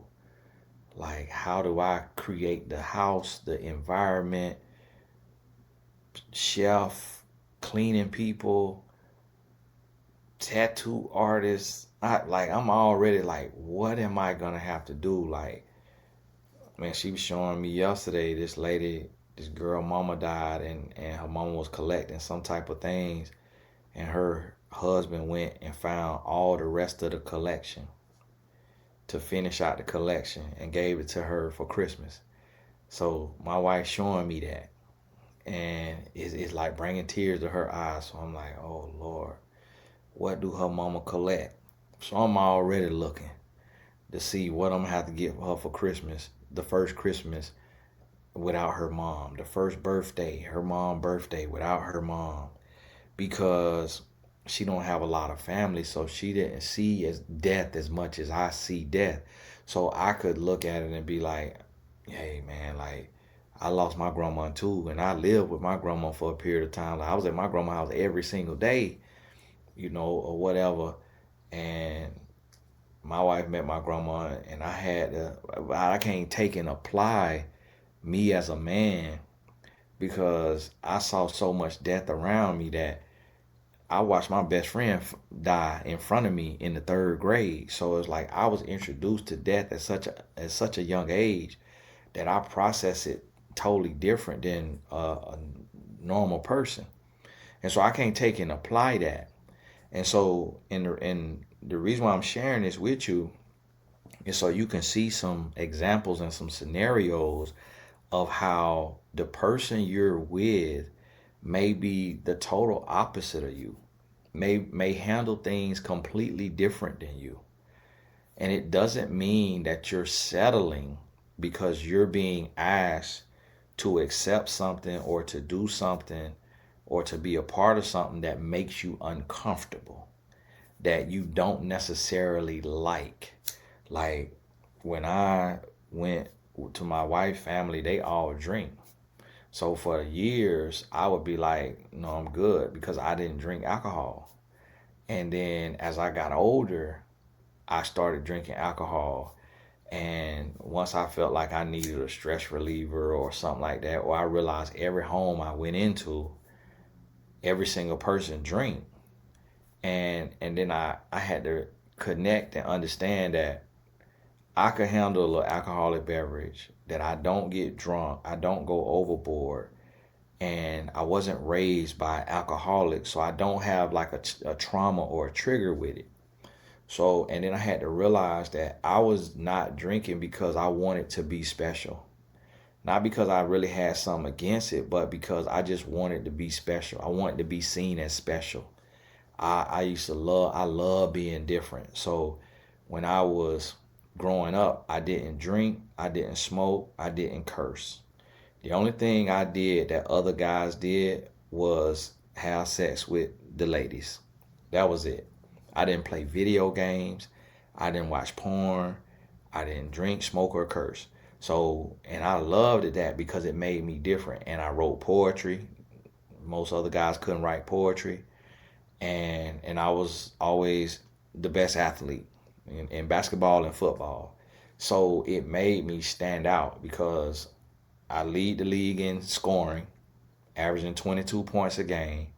Like, how do I create the house, the environment, chef, cleaning people, tattoo artists? I'm already like, what am I gonna have to do? Like, man, she was showing me yesterday, this girl mama died, and her mama was collecting some type of things, and her husband went and found all the rest of the collection to finish out the collection and gave it to her for Christmas. So my wife showing me that, and it's like bringing tears to her eyes. So I'm like, oh Lord, what do her mama collect? So I'm already looking to see what I'm gonna have to get her for Christmas, the first Christmas without her mom, the first birthday, her mom birthday without her mom, because she don't have a lot of family, so she didn't see death as much as I see death. So I could look at it and be like, hey man, like I lost my grandma too, and I lived with my grandma for a period of time. Like I was at my grandma's house every single day, or whatever. And my wife met my grandma, and I can't take and apply me as a man because I saw so much death around me that I watched my best friend die in front of me in the third grade. So it's like I was introduced to death at such a young age that I process it totally different than a normal person. And so I can't take and apply that. And so in the reason why I'm sharing this with you is so you can see some examples and some scenarios of how the person you're with may be the total opposite of you, may handle things completely different than you. And it doesn't mean that you're settling because you're being asked to accept something or to do something or to be a part of something that makes you uncomfortable, that you don't necessarily like. Like when I went to my wife's family, they all drink. So for years, I would be like, no, I'm good because I didn't drink alcohol. And then as I got older, I started drinking alcohol. And once I felt like I needed a stress reliever or something like that, or I realized every home I went into, every single person drank. And then I had to connect and understand that I could handle an alcoholic beverage, that I don't get drunk, I don't go overboard, and I wasn't raised by alcoholics, so I don't have like a trauma or a trigger with it. So, and then I had to realize that I was not drinking because I wanted to be special. Not because I really had something against it, but because I just wanted to be special. I wanted to be seen as special. I love being different. So when I was growing up, I didn't drink, I didn't smoke, I didn't curse. The only thing I did that other guys did was have sex with the ladies. That was it. I didn't play video games. I didn't watch porn. I didn't drink, smoke, or curse. So, and I loved that because it made me different. And I wrote poetry. Most other guys couldn't write poetry. And I was always the best athlete in basketball and football. So it made me stand out because I lead the league in scoring, averaging 22 points a game.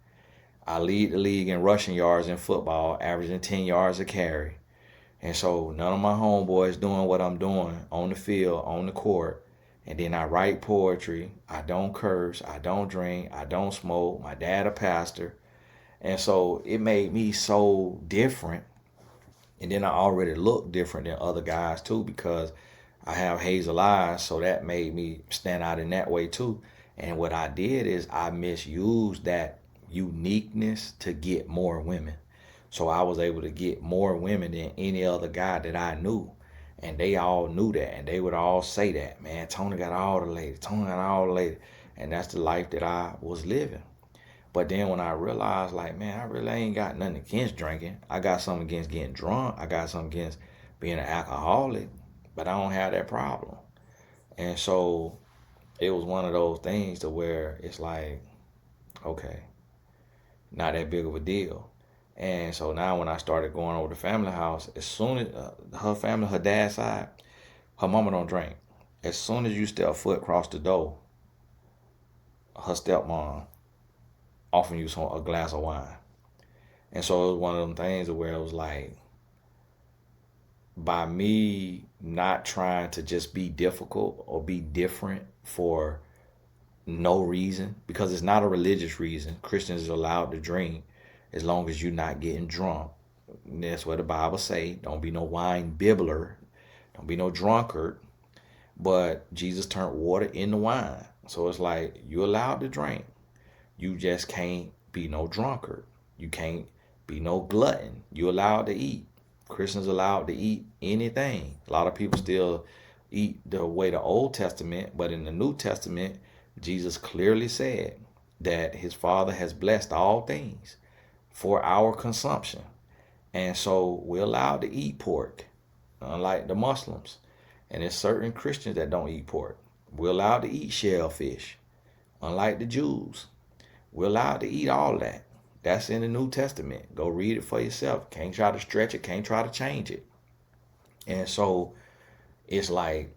I lead the league in rushing yards in football, averaging 10 yards a carry. And so none of my homeboys doing what I'm doing on the field, on the court. And then I write poetry. I don't curse. I don't drink. I don't smoke. My dad a pastor. And so it made me so different. And then I already look different than other guys too because I have hazel eyes. So that made me stand out in that way too. And what I did is I misused that uniqueness to get more women. So I was able to get more women than any other guy that I knew. And they all knew that. And they would all say that, man, Tony got all the ladies. Tony got all the ladies. And that's the life that I was living. But then when I realized, like, man, I really ain't got nothing against drinking. I got something against getting drunk. I got something against being an alcoholic. But I don't have that problem. And so it was one of those things to where it's like, okay, not that big of a deal. And so now when I started going over to the family house, as soon as her family, her dad's side, her mama don't drink. As soon as you step foot across the door, her stepmom offering you a glass of wine. And so it was one of them things where it was like, by me not trying to just be difficult or be different for no reason, because it's not a religious reason. Christians are allowed to drink as long as you're not getting drunk. And that's what the Bible say. Don't be no wine bibbler. Don't be no drunkard. But Jesus turned water into wine. So it's like you're allowed to drink. You just can't be no drunkard. You can't be no glutton. You're allowed to eat. Christians are allowed to eat anything. A lot of people still eat the way the Old Testament, but in the New Testament, Jesus clearly said that his Father has blessed all things for our consumption. And so we're allowed to eat pork, unlike the Muslims. And there's certain Christians that don't eat pork. We're allowed to eat shellfish, unlike the Jews. We're allowed to eat all that. That's in the New Testament. Go read it for yourself. Can't try to stretch it, can't try to change it. And so it's like,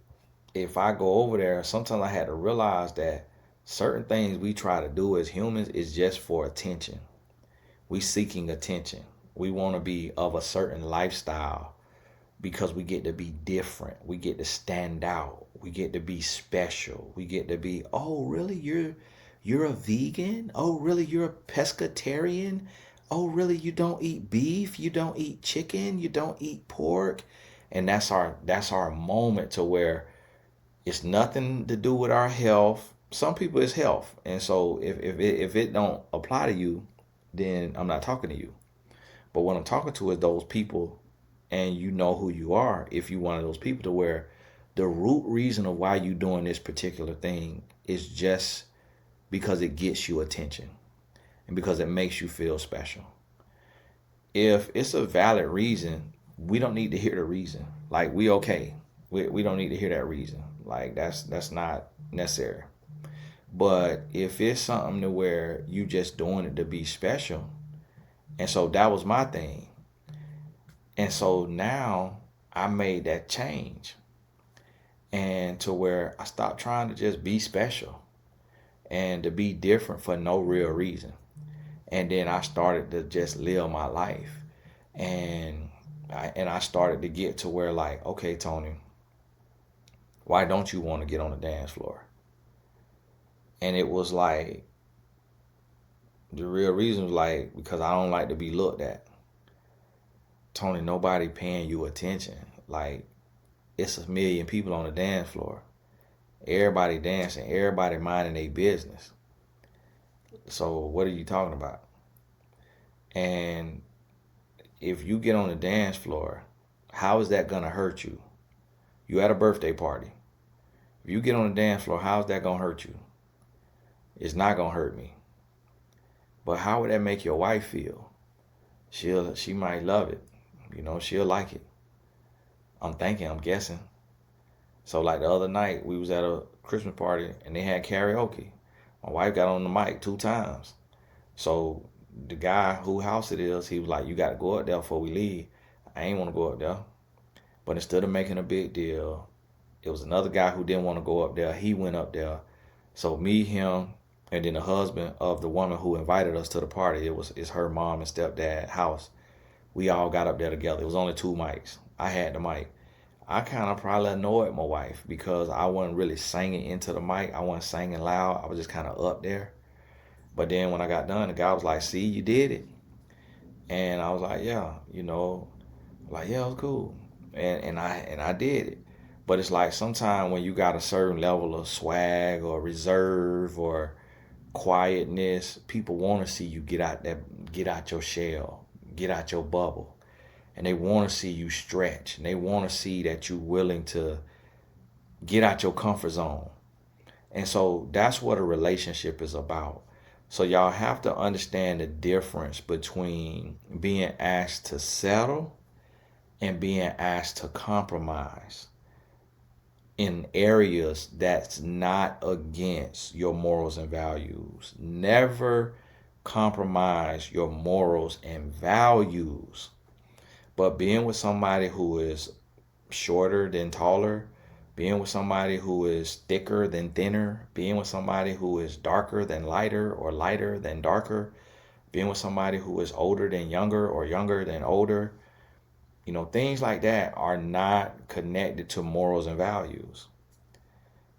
if I go over there, sometimes I had to realize that certain things we try to do as humans is just for attention. We seeking attention. We want to be of a certain lifestyle because we get to be different. We get to stand out. We get to be special. We get to be, oh, really? You're a vegan? Oh, really? You're a pescatarian? Oh, really? You don't eat beef? You don't eat chicken? You don't eat pork? And that's our moment to where it's nothing to do with our health. Some people it's health. And so if it don't apply to you, then I'm not talking to you. But what I'm talking to is those people, and you know who you are if you one of those people, to where the root reason of why you doing this particular thing is just because it gets you attention and because it makes you feel special. If it's a valid reason, we don't need to hear the reason. Like, we okay. We don't need to hear that reason. Like, that's not necessary. But if it's something to where you just doing it to be special, and so that was my thing. And so now I made that change, and to where I stopped trying to just be special and to be different for no real reason. And then I started to just live my life. And I started to get to where, like, okay, Tony, why don't you want to get on the dance floor? And it was like, the real reason was like, because I don't like to be looked at. Tony, nobody paying you attention. Like, it's a million people on the dance floor. Everybody dancing, everybody minding their business. So what are you talking about? And if you get on the dance floor, how is that gonna hurt you? You at a birthday party. If you get on the dance floor, how's that gonna hurt you? It's not gonna hurt me. But how would that make your wife feel? She might love it. She'll like it. I'm guessing. So like the other night, we was at a Christmas party and they had karaoke. My wife got on the mic 2 times. So the guy whose house it is, he was like, you got to go up there before we leave. I ain't want to go up there. But instead of making a big deal, it was another guy who didn't want to go up there. He went up there. So me, him, and then the husband of the woman who invited us to the party, it's her mom and stepdad house. We all got up there together. It was only 2 mics. I had the mic. I kind of probably annoyed my wife because I wasn't really singing into the mic. I wasn't singing loud. I was just kind of up there. But then when I got done, the guy was like, see, you did it. And I was like, yeah, like, yeah, it was cool. And I did it. But it's like, sometimes when you got a certain level of swag or reserve or quietness, people want to see you get out your shell, get out your bubble. And they want to see you stretch. And they want to see that you're willing to get out your comfort zone. And so that's what a relationship is about. So y'all have to understand the difference between being asked to settle and being asked to compromise in areas that's not against your morals and values. Never compromise your morals and values. But being with somebody who is shorter than taller, being with somebody who is thicker than thinner, being with somebody who is darker than lighter or lighter than darker, being with somebody who is older than younger or younger than older, things like that are not connected to morals and values.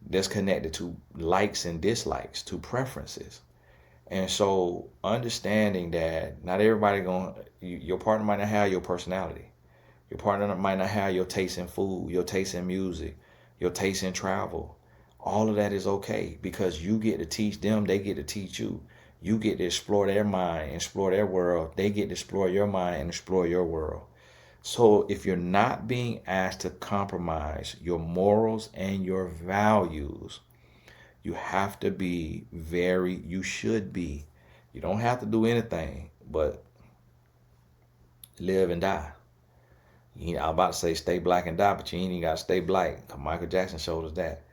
That's connected to likes and dislikes, to preferences. And so understanding that not everybody your partner might not have your personality. Your partner might not have your taste in food, your taste in music, your taste in travel. All of that is okay because you get to teach them, they get to teach you. You get to explore their mind, explore their world. They get to explore your mind and explore your world. So if you're not being asked to compromise your morals and your values, you have to be you should be. You don't have to do anything but live and die. I'm about to say stay black and die, but you ain't even got to stay black. Michael Jackson showed us that.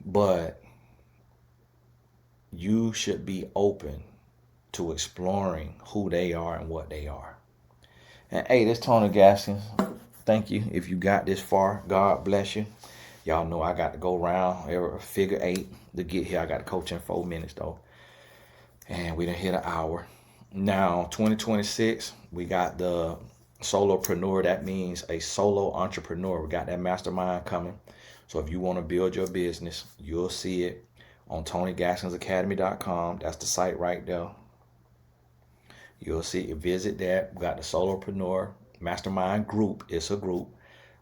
But you should be open to exploring who they are and what they are. And hey, this Tony Gaskins. Thank you. If you got this far, God bless you. Y'all know I got to go around every figure 8 to get here. I got to coach in 4 minutes though. And we done hit an hour. Now, 2026, we got the solopreneur. That means a solo entrepreneur. We got that mastermind coming. So if you want to build your business, you'll see it on TonyGaskinsAcademy.com. That's the site right there. You'll see, visit that. We got the solopreneur mastermind group. It's a group.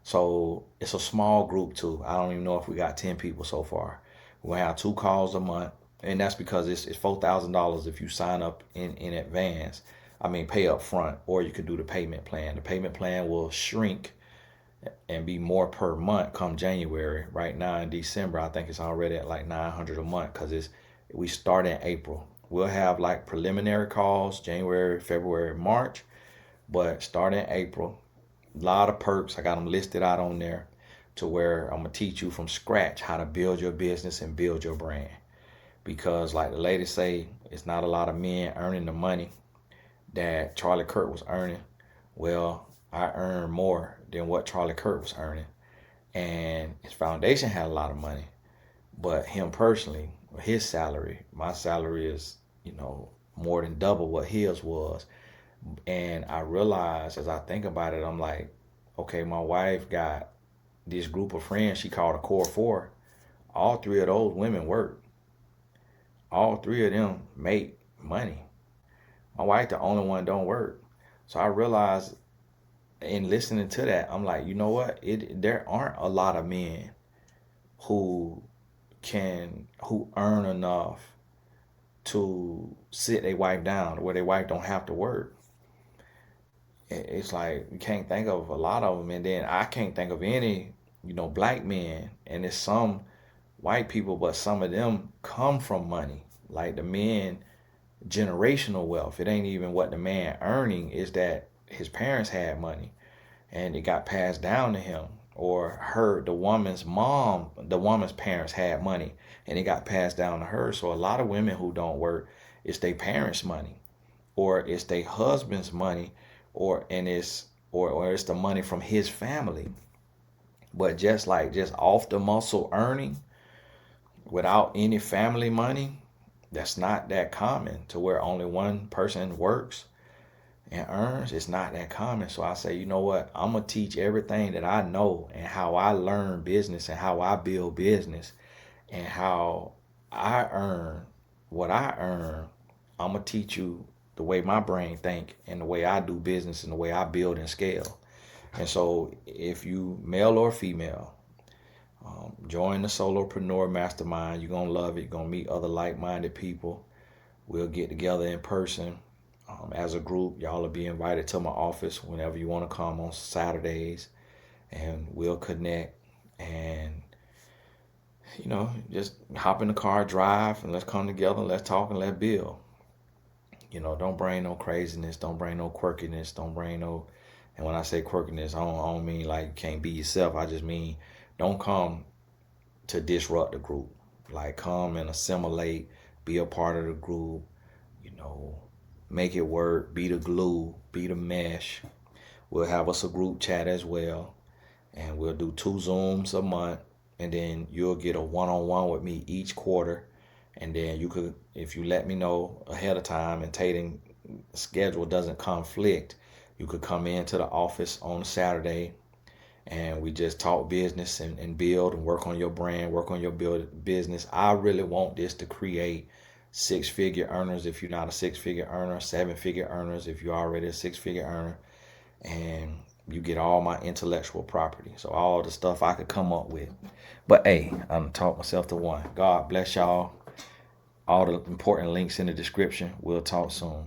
So it's a small group too. I don't even know if we got 10 people so far. We're gonna have 2 calls a month. And that's because it's $4,000 if you sign up in advance. I mean, pay up front, or you can do the payment plan. The payment plan will shrink and be more per month come January. Right now in December, I think it's already at like $900 a month because we start in April. We'll have like preliminary calls January, February, March, but starting April, a lot of perks. I got them listed out on there to where I'm gonna teach you from scratch how to build your business and build your brand. Because like the ladies say, it's not a lot of men earning the money that Charlie Kirk was earning. Well, I earned more than what Charlie Kirk was earning. And his foundation had a lot of money. But him personally, his salary, my salary is, more than double what his was. And I realized as I think about it, I'm like, okay, my wife got this group of friends she called a core 4. All 3 of those women work. All 3 of them make money. My wife, the only one don't work. So I realized in listening to that, I'm like, you know what? There aren't a lot of men who earn enough to sit their wife down where their wife don't have to work. It's like you can't think of a lot of them, and then I can't think of any, black men, and it's some white people, but some of them come from money. Like the men, generational wealth. It ain't even what the man earning, is that his parents had money and it got passed down to him, or the woman's mom, the woman's parents had money and it got passed down to her. So a lot of women who don't work, it's their parents' money, or it's their husband's money, or it's the money from his family. But just off the muscle earning without any family money, that's not that common, to where only one person works and earns. It's not that common. So I say, you know what? I'm going to teach everything that I know and how I learn business and how I build business and how I earn what I earn. I'm going to teach you the way my brain think and the way I do business and the way I build and scale. And so if you male or female, join the Solopreneur Mastermind. You're going to love it. You're going to meet other like-minded people. We'll get together in person as a group. Y'all will be invited to my office whenever you want to come on Saturdays, and we'll connect and, just hop in the car, drive, and let's come together, let's talk, and let's build. Don't bring no craziness. Don't bring no quirkiness. Don't bring no, and when I say quirkiness, I don't mean like you can't be yourself. I just mean don't come to disrupt the group. Like come and assimilate, be a part of the group, make it work, be the glue, be the mesh. We'll have us a group chat as well, and we'll do 2 Zooms a month, and then you'll get a one-on-one with me each quarter. And then you could, if you let me know ahead of time and Tatum's schedule doesn't conflict, you could come into the office on a Saturday and we just talk business and build and work on your brand, work on your business. I really want this to create 6-figure earners if you're not a 6-figure earner, 7-figure earners if you're already a 6-figure earner, and you get all my intellectual property. So all the stuff I could come up with. But hey, I'm talking myself to one. God bless y'all. All the important links in the description. We'll talk soon.